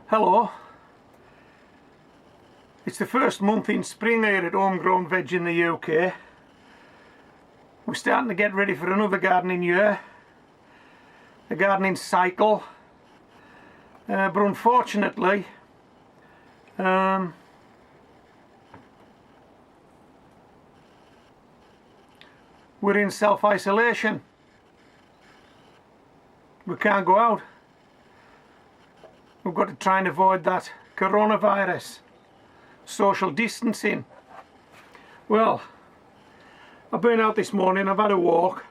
Hello. It's the first month in spring here at Homegrown Veg in the UK. We're starting to get ready for another gardening year, a gardening cycle, but unfortunately we're in self-isolation. We can't go out. We've got to try and avoid that coronavirus, social distancing. Well, I've been out this morning, I've had a walk,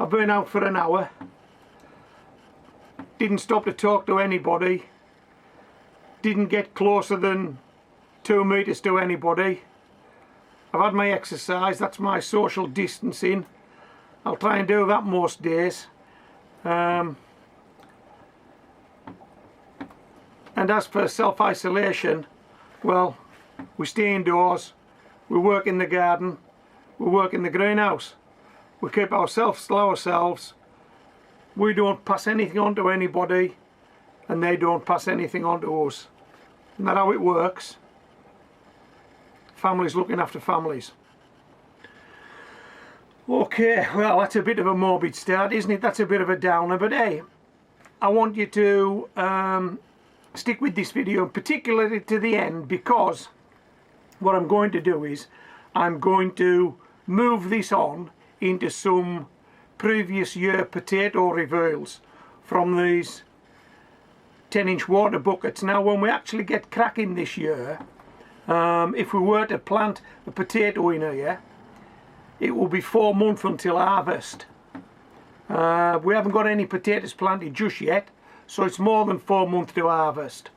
I've been out for an hour, didn't stop to talk to anybody, didn't get closer than 2 meters to anybody. I've had my exercise, that's my social distancing. I'll try and do that most days. And as for self-isolation, well, we stay indoors, we work in the garden, we work in the greenhouse, we keep ourselves to ourselves, we don't pass anything on to anybody and they don't pass anything on to us. Isn't that how it works? Families looking after families. Okay, well, that's a bit of a morbid start, isn't it? That's a bit of a downer, but hey, I want you to stick with this video, particularly to the end, because what I'm going to do is I'm going to move this on into some previous year potato reveals from these 10-inch water buckets. Now when we actually get cracking this year, if we were to plant a potato in here, it will be 4 months until harvest. We haven't got any potatoes planted just yet, so it's more than 4 months to harvest.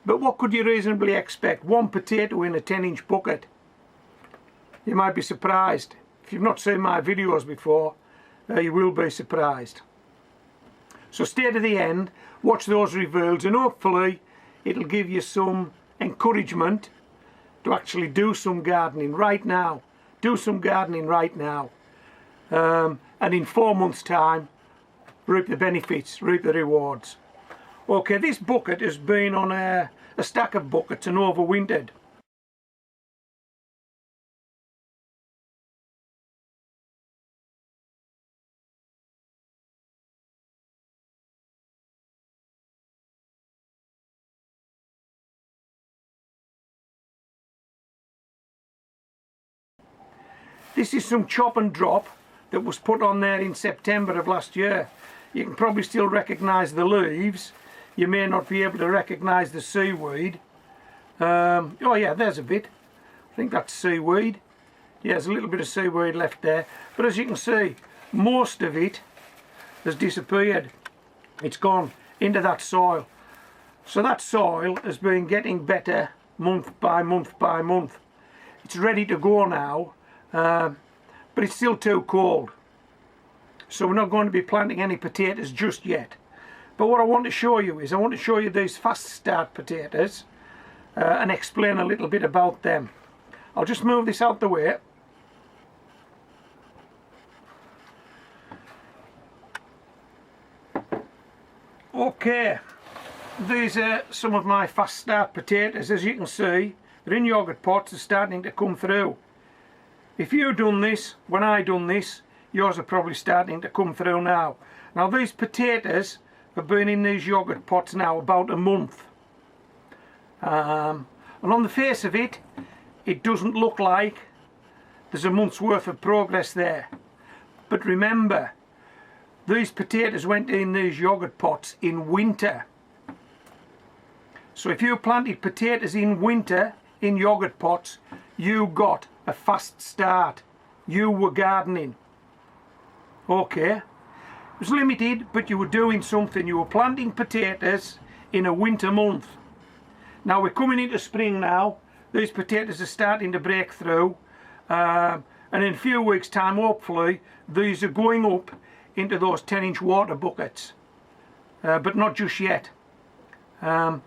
But what could you reasonably expect? One potato in a 10-inch bucket. You might be surprised. If you've not seen my videos before, you will be surprised. So stay to the end, watch those reveals, and hopefully it'll give you some encouragement to actually do some gardening right now. Do some gardening right now. And in 4 months' time, reap the benefits, reap the rewards. Okay, this bucket has been on a stack of buckets and overwintered. This is some chop and drop that was put on there in September of last year. You can probably still recognise the leaves. You may not be able to recognise the seaweed. Oh yeah, there's a bit. I think that's seaweed. Yeah, there's a little bit of seaweed left there. But as you can see, most of it has disappeared. It's gone into that soil. So that soil has been getting better month by month by month. It's ready to go now, but it's still too cold. So we're not going to be planting any potatoes just yet. But what I want to show you is I want to show you these fast start potatoes and explain a little bit about them. I'll just move this out the way. Okay, these are some of my fast start potatoes. As you can see, they're in yogurt pots, they're starting to come through. If you've done this, when I done this, yours are probably starting to come through now. Now these potatoes have been in these yogurt pots now about a month. And on the face of it, it doesn't look like there's a month's worth of progress there. But remember, these potatoes went in these yogurt pots in winter. So if you planted potatoes in winter in yogurt pots, you got a fast start. You were gardening. Okay, it was limited, but you were doing something. You were planting potatoes in a winter month. Now we're coming into spring now. These potatoes are starting to break through, and in a few weeks' time, hopefully, these are going up into those 10-inch water buckets, but not just yet. But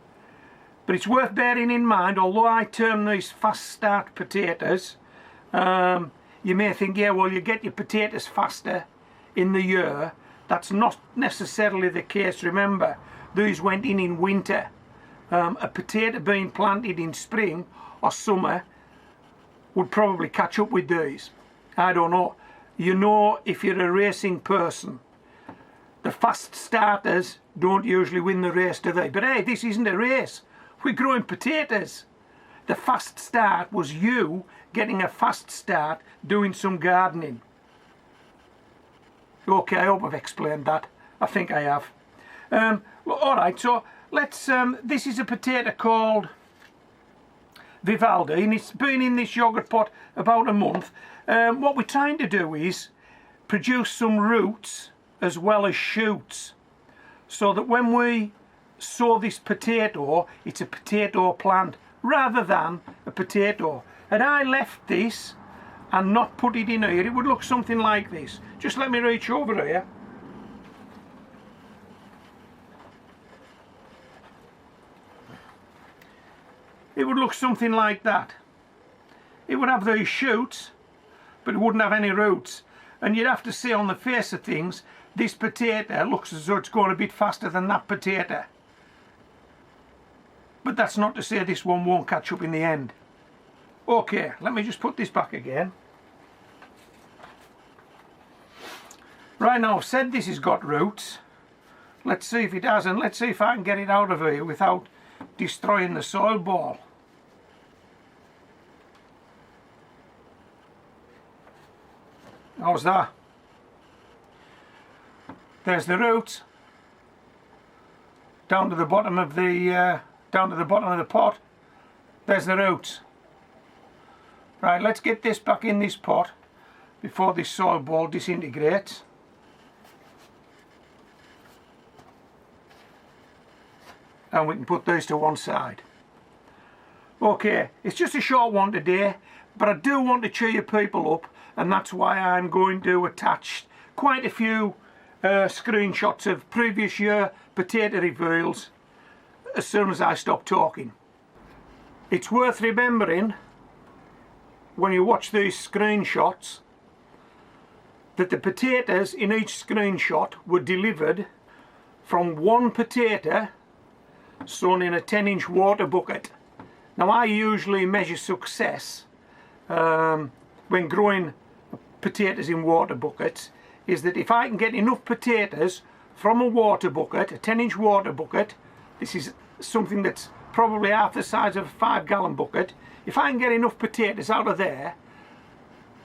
it's worth bearing in mind, although I term these fast start potatoes, you may think, yeah, well, you get your potatoes faster in the year. That's not necessarily the case. Remember, these went in winter. A potato being planted in spring or summer would probably catch up with these. I don't know. You know, if you're a racing person, the fast starters don't usually win the race, do they? But hey, this isn't a race. We're growing potatoes. The fast start was you getting a fast start doing some gardening. Okay, I hope I've explained that. I think I have. Alright, so let's, this is a potato called Vivaldi, and it's been in this yogurt pot about a month. What we're trying to do is produce some roots as well as shoots, so that when we sow this potato, it's a potato plant rather than a potato. Had I left this and not put it in here, it would look something like this. Just let me reach over here. It would look something like that. It would have these shoots, but it wouldn't have any roots. And you'd have to see on the face of things, this potato looks as though it's going a bit faster than that potato. But that's not to say this one won't catch up in the end. Okay, let me just put this back again. Right, now I've said this has got roots. Let's see if it hasn't. Let's see if I can get it out of here without destroying the soil ball. How's that? There's the roots down to the bottom of the pot. There's the roots. Right, let's get this back in this pot before this soil ball disintegrates. And we can put these to one side. Okay, it's just a short one today, but I do want to cheer you people up, and that's why I'm going to attach quite a few screenshots of previous year potato reveals as soon as I stop talking. It's worth remembering when you watch these screenshots that the potatoes in each screenshot were delivered from one potato sown in a 10-inch water bucket. Now I usually measure success when growing potatoes in water buckets is that if I can get enough potatoes from a water bucket, a 10-inch water bucket, this is something that's probably half the size of a 5-gallon bucket, if I can get enough potatoes out of there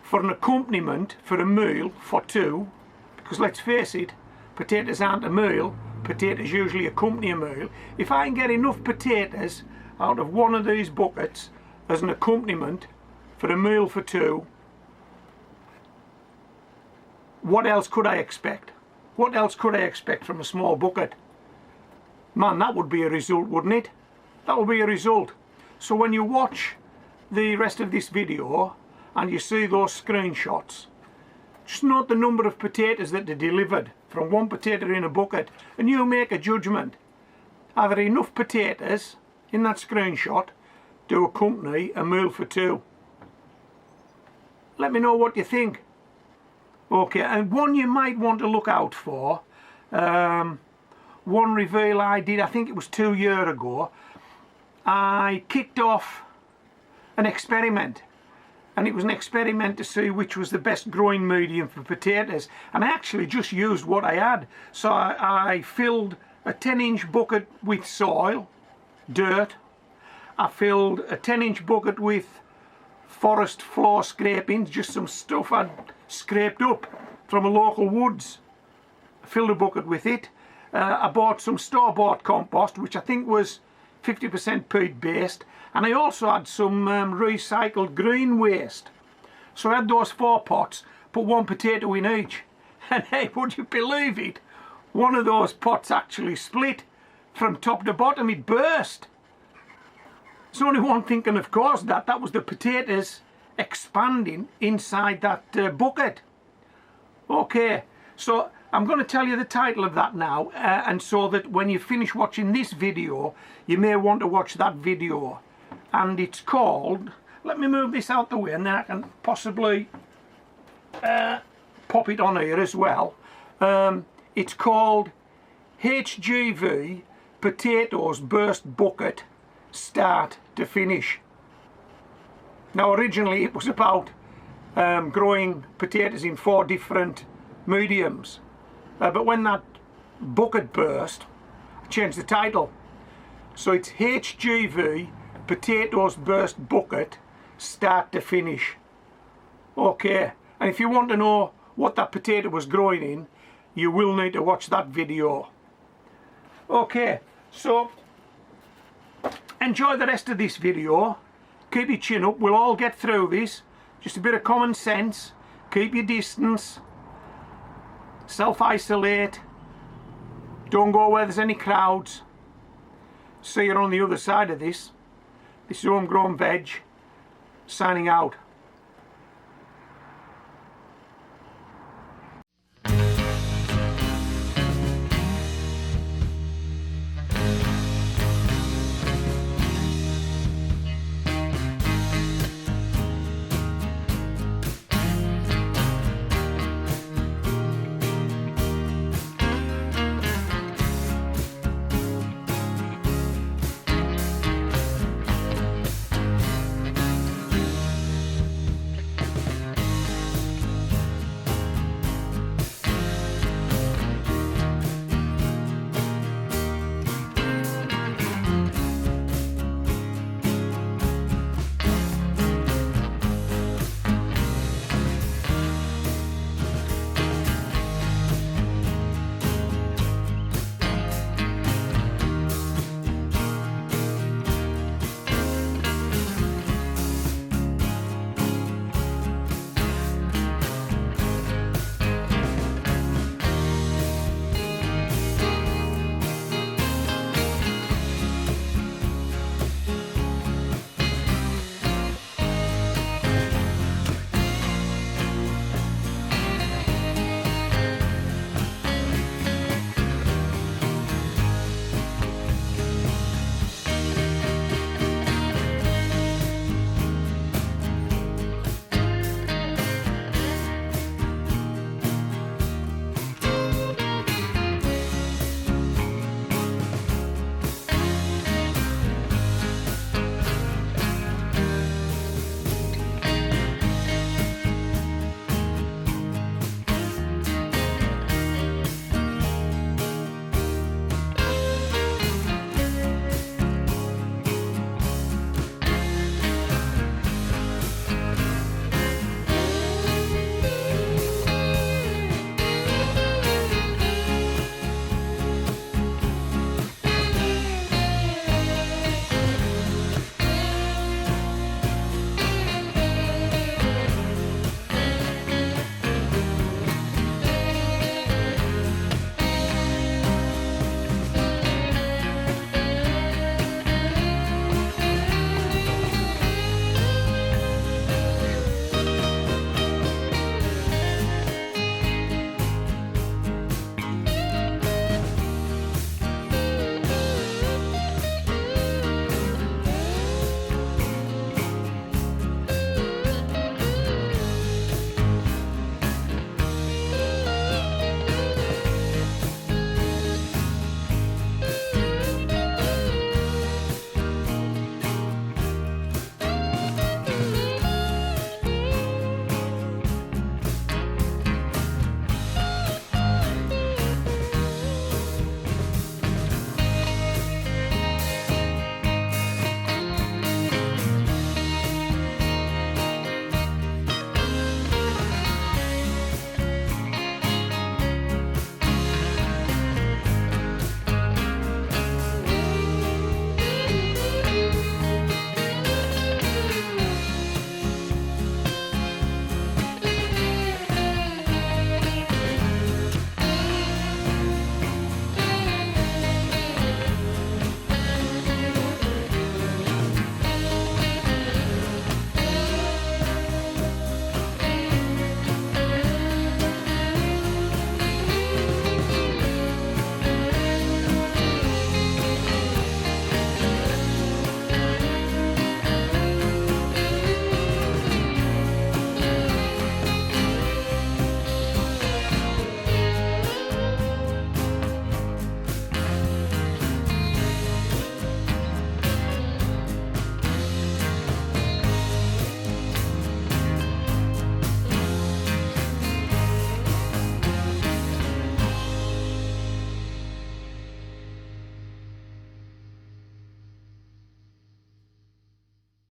for an accompaniment for a meal for two, because let's face it, potatoes aren't a meal, potatoes usually accompany a meal. If I can get enough potatoes out of one of these buckets as an accompaniment for a meal for two, what else could I expect? What else could I expect from a small bucket? Man, that would be a result, wouldn't it? That would be a result. So when you watch the rest of this video and you see those screenshots, just note the number of potatoes that are delivered from one potato in a bucket, and you make a judgment. Are there enough potatoes in that screenshot to accompany a meal for two? Let me know what you think. Okay, and one you might want to look out for, one reveal I did, I think it was 2 years ago, I kicked off an experiment, and it was an experiment to see which was the best growing medium for potatoes, and I actually just used what I had. So I filled a 10-inch bucket with soil, dirt. I filled a 10-inch bucket with forest floor scrapings, just some stuff I'd scraped up from a local woods. I filled a bucket with it. I bought some store-bought compost, which I think was 50% peat based, and I also had some recycled green waste. So I had those 4 pots, put one potato in each, and hey, would you believe it, one of those pots actually split from top to bottom. It burst. There's only one thing can have caused that. That was the potatoes expanding inside that bucket. Okay, so I'm going to tell you the title of that now, and so that when you finish watching this video you may want to watch that video, and it's called, let me move this out the way and then I can possibly pop it on here as well. It's called HGV potatoes burst bucket start to finish. Now originally it was about growing potatoes in 4 different mediums, but when that bucket burst, I changed the title. So it's HGV Potatoes Burst Bucket Start to Finish. Okay, and if you want to know what that potato was growing in, you will need to watch that video. Okay, so enjoy the rest of this video. Keep your chin up, we'll all get through this. Just a bit of common sense, keep your distance, self-isolate, don't go where there's any crowds. See you on the other side of this. This is Homegrown Veg, signing out.